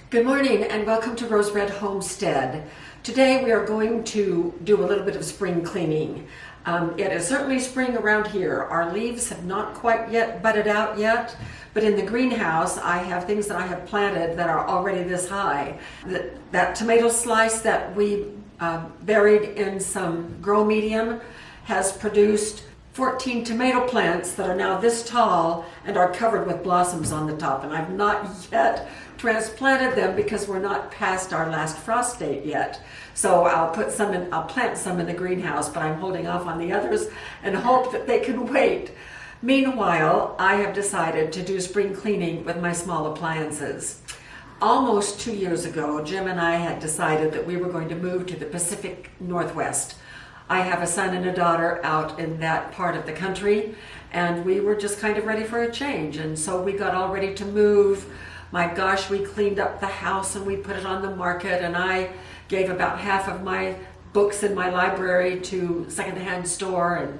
Good morning and welcome to Rose Red Homestead. Today we are going to do a little bit of spring cleaning. It is certainly spring around here. Our leaves have not quite yet budded out yet, but in the greenhouse I have things that I have planted that are already this high. That tomato slice that we buried in some grow medium has produced 14 tomato plants that are now this tall and are covered with blossoms on the top, and I've not yet transplanted them because we're not past our last frost date yet. So I'll plant some in the greenhouse, but I'm holding off on the others and hope that they can wait. Meanwhile, I have decided to do spring cleaning with my small appliances. Almost 2 years ago, Jim and I had decided that we were going to move to the Pacific Northwest. I have a son and a daughter out in that part of the country, and we were just kind of ready for a change. And so we got all ready to move. My gosh, we cleaned up the house and we put it on the market, and I gave about half of my books in my library to secondhand store,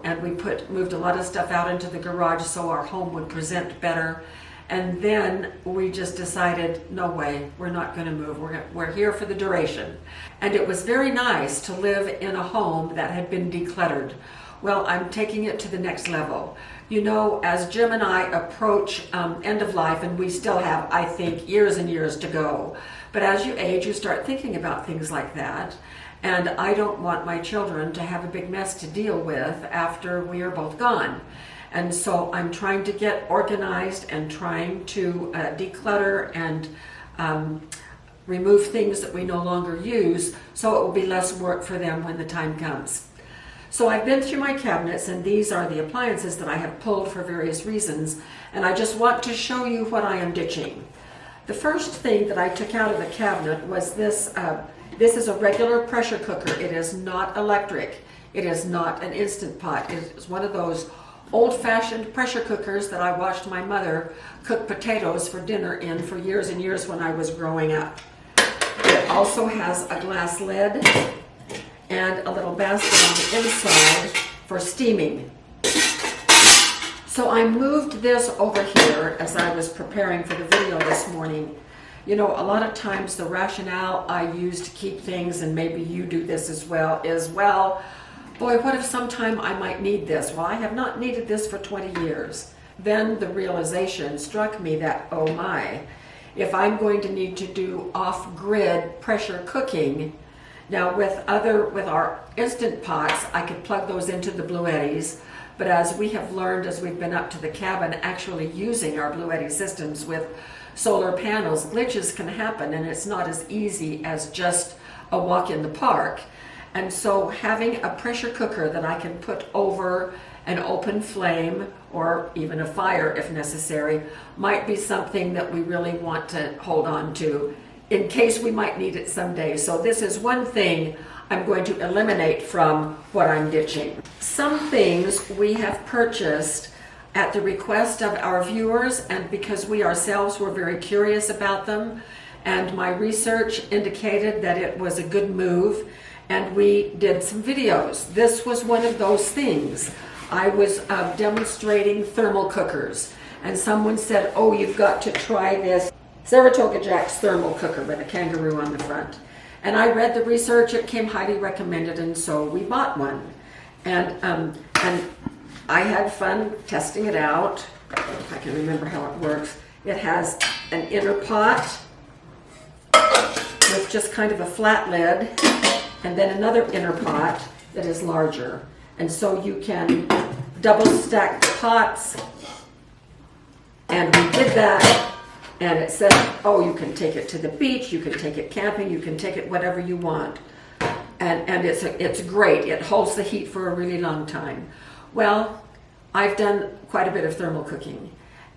and we moved a lot of stuff out into the garage so our home would present better. And then we just decided, no way, we're not going to move. We're here for the duration. And it was very nice to live in a home that had been decluttered. Well, I'm taking it to the next level. You know, as Jim and I approach end of life, and we still have, I think, years and years to go, but as you age, you start thinking about things like that. And I don't want my children to have a big mess to deal with after we are both gone. And so I'm trying to get organized and trying to declutter and remove things that we no longer use, so it will be less work for them when the time comes. So I've been through my cabinets, and these are the appliances that I have pulled for various reasons, and I just want to show you what I am ditching. The first thing that I took out of the cabinet was this. This is a regular pressure cooker. It is not electric. It is not an Instant Pot. It is one of those old-fashioned pressure cookers that I watched my mother cook potatoes for dinner in for years and years when I was growing up. It also has a glass lid and a little basket on the inside for steaming. So I moved this over here as I was preparing for the video this morning. You know, a lot of times the rationale I use to keep things, and maybe you do this as well, is, well, boy, what if sometime I might need this? Well, I have not needed this for 20 years. Then the realization struck me that, oh my, if I'm going to need to do off-grid pressure cooking, now with our Instant Pots, I could plug those into the Bluettis, but as we have learned as we've been up to the cabin actually using our Bluetti systems with solar panels, glitches can happen, and it's not as easy as just a walk in the park. And so having a pressure cooker that I can put over an open flame or even a fire if necessary might be something that we really want to hold on to in case we might need it someday. So this is one thing I'm going to eliminate from what I'm ditching. Some things we have purchased at the request of our viewers, and because we ourselves were very curious about them, and my research indicated that it was a good move, and we did some videos. This was one of those things. I was demonstrating thermal cookers, and someone said, oh, you've got to try this Saratoga Jack's thermal cooker with a kangaroo on the front. And I read the research, it came highly recommended, and so we bought one. And I had fun testing it out. If I can remember how it works. It has an inner pot with just kind of a flat lid, and then another inner pot that is larger. And so you can double stack the pots, and we did that, and it said, oh, you can take it to the beach, you can take it camping, you can take it whatever you want. And it's great. It holds the heat for a really long time. Well, I've done quite a bit of thermal cooking,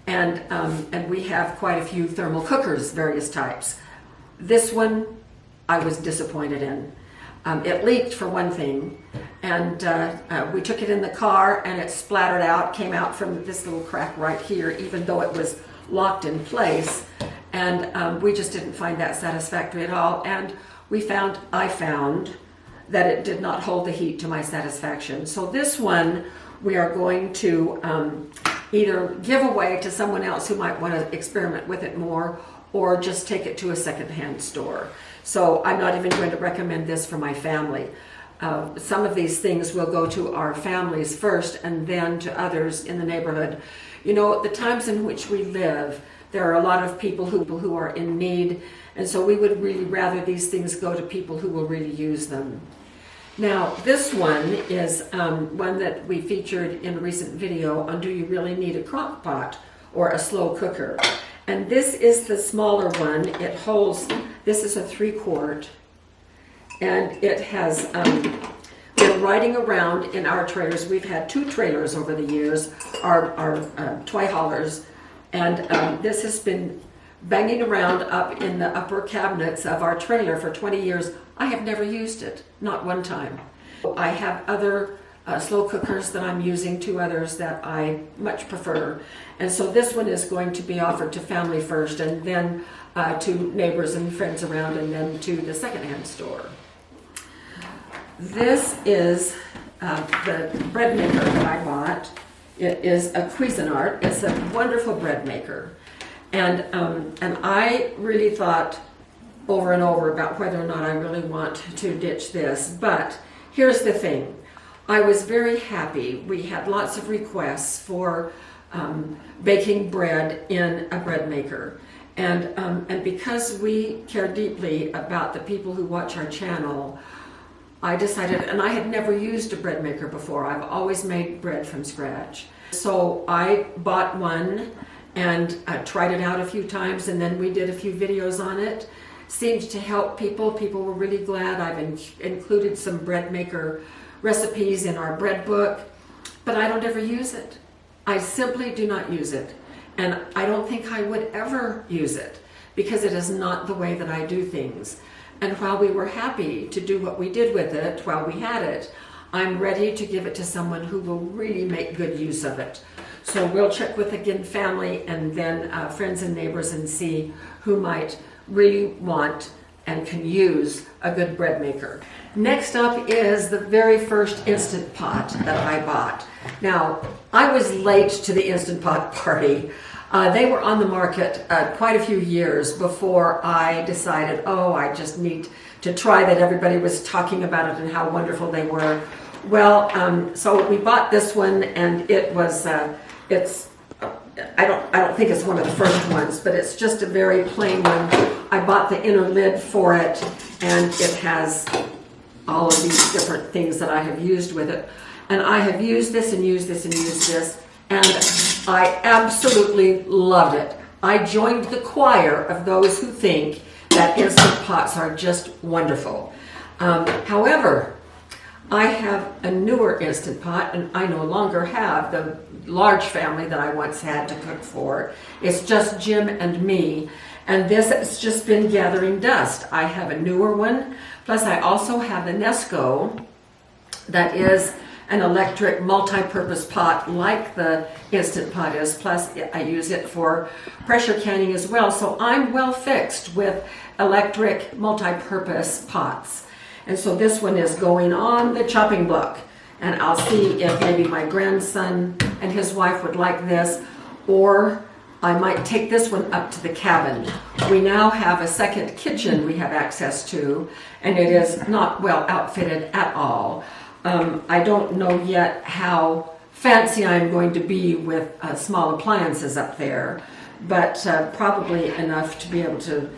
and we have quite a few thermal cookers, various types. This one I was disappointed in. It leaked for one thing, and we took it in the car and it splattered out, came out from this little crack right here, even though it was locked in place, and we just didn't find that satisfactory at all. And I found that it did not hold the heat to my satisfaction. So this one we are going to either give away to someone else who might want to experiment with it more, or just take it to a secondhand store. So I'm not even going to recommend this for my family. Some of these things will go to our families first and then to others in the neighborhood. You know, the times in which we live, there are a lot of people who are in need, and so we would really rather these things go to people who will really use them. Now, this one is one that we featured in a recent video on Do You Really Need a Crock Pot or a Slow Cooker? And this is the smaller one. It holds, this is a 3-quart, and it has been riding around in our trailers. We've had 2 trailers over the years, our toy haulers, and this has been banging around up in the upper cabinets of our trailer for 20 years. I have never used it, not one time. I have other slow cookers that I'm using, 2 others that I much prefer. And so this one is going to be offered to family first, and then to neighbors and friends around, and then to the secondhand store. This is the bread maker that I bought. It is a Cuisinart. It's a wonderful bread maker. And I really thought over and over about whether or not I really want to ditch this. But here's the thing. I was very happy. We had lots of requests for baking bread in a bread maker. And because we care deeply about the people who watch our channel, I decided, and I had never used a bread maker before. I've always made bread from scratch. So I bought one and tried it out a few times, and then we did a few videos on it. Seemed to help people. People were really glad. I've included some bread maker recipes in our bread book, but I don't ever use it. I simply do not use it. And I don't think I would ever use it because it is not the way that I do things. And while we were happy to do what we did with it while we had it, I'm ready to give it to someone who will really make good use of it. So we'll check with, again, family and then friends and neighbors and see who might really want and can use a good bread maker. Next up is the very first Instant Pot that I bought. Now, I was late to the Instant Pot party. They were on the market quite a few years before I decided, oh, I just need to try that. Everybody was talking about it and how wonderful they were. Well, so we bought this one, and it was, I don't think it's one of the first ones, but it's just a very plain one. I bought the inner lid for it, and it has all of these different things that I have used with it. And I have used this and used this and used this, and I absolutely loved it. I joined the choir of those who think that Instant Pots are just wonderful. However, I have a newer Instant Pot, and I no longer have the large family that I once had to cook for. It's just Jim and me, and this has just been gathering dust. I have a newer one, plus I also have the Nesco that is an electric multi-purpose pot like the Instant Pot is, plus I use it for pressure canning as well. So I'm well fixed with electric multi-purpose pots. And so this one is going on the chopping block. And I'll see if maybe my grandson and his wife would like this, or I might take this one up to the cabin. We now have a second kitchen we have access to, and it is not well outfitted at all. I don't know yet how fancy I'm going to be with small appliances up there, but probably enough to be able to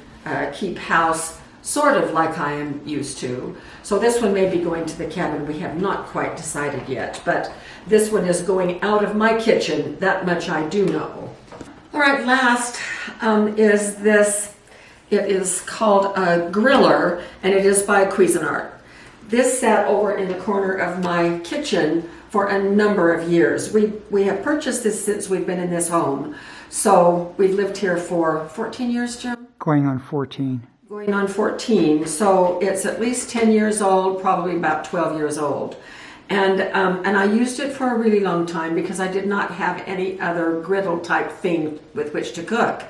keep house sort of like I am used to. So this one may be going to the cabin. We have not quite decided yet, but this one is going out of my kitchen. That much I do know. All right, last is this. It is called a griller, and it is by Cuisinart. This sat over in the corner of my kitchen for a number of years. We have purchased this since we've been in this home. So we've lived here for 14 years, Jim? Going on 14. Going on 14. So it's at least 10 years old, probably about 12 years old. And I used it for a really long time because I did not have any other griddle type thing with which to cook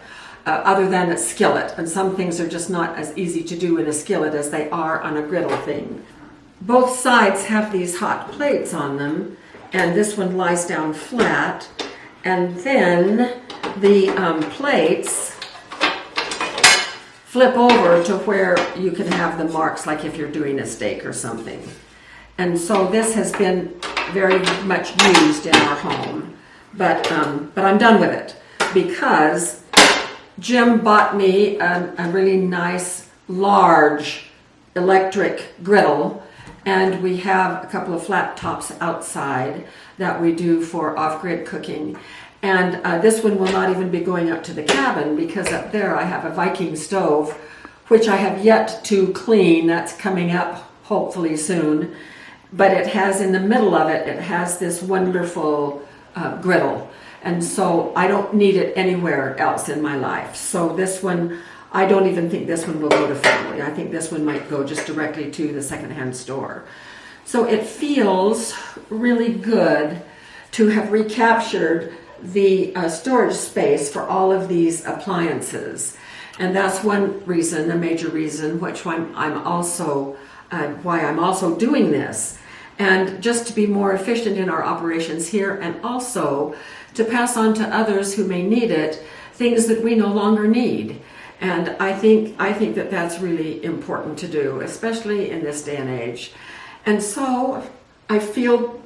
other than a skillet. And some things are just not as easy to do in a skillet as they are on a griddle thing. Both sides have these hot plates on them, and this one lies down flat. And then the plates flip over to where you can have the marks, like if you're doing a steak or something. And so this has been very much used in our home, but I'm done with it because Jim bought me a really nice, large electric griddle, and we have a couple of flat tops outside that we do for off-grid cooking. And this one will not even be going up to the cabin because up there I have a Viking stove, which I have yet to clean. That's coming up hopefully soon. But it has in the middle of it, it has this wonderful griddle. And so I don't need it anywhere else in my life. So this one, I don't even think this one will go to family. I think this one might go just directly to the secondhand store. So it feels really good to have recaptured the storage space for all of these appliances. And that's one reason, a major reason, which I'm also why I'm also doing this. And just to be more efficient in our operations here, and also to pass on to others who may need it, things that we no longer need. And I think that that's really important to do, especially in this day and age. And so I feel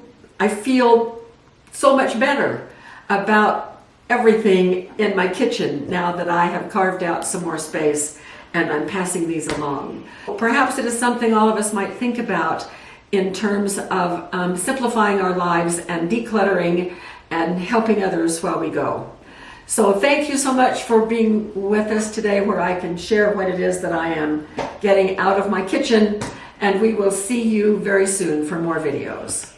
so much better about everything in my kitchen now that I have carved out some more space and I'm passing these along. Perhaps it is something all of us might think about in terms of simplifying our lives and decluttering and helping others while we go. So thank you so much for being with us today, where I can share what it is that I am getting out of my kitchen, and we will see you very soon for more videos.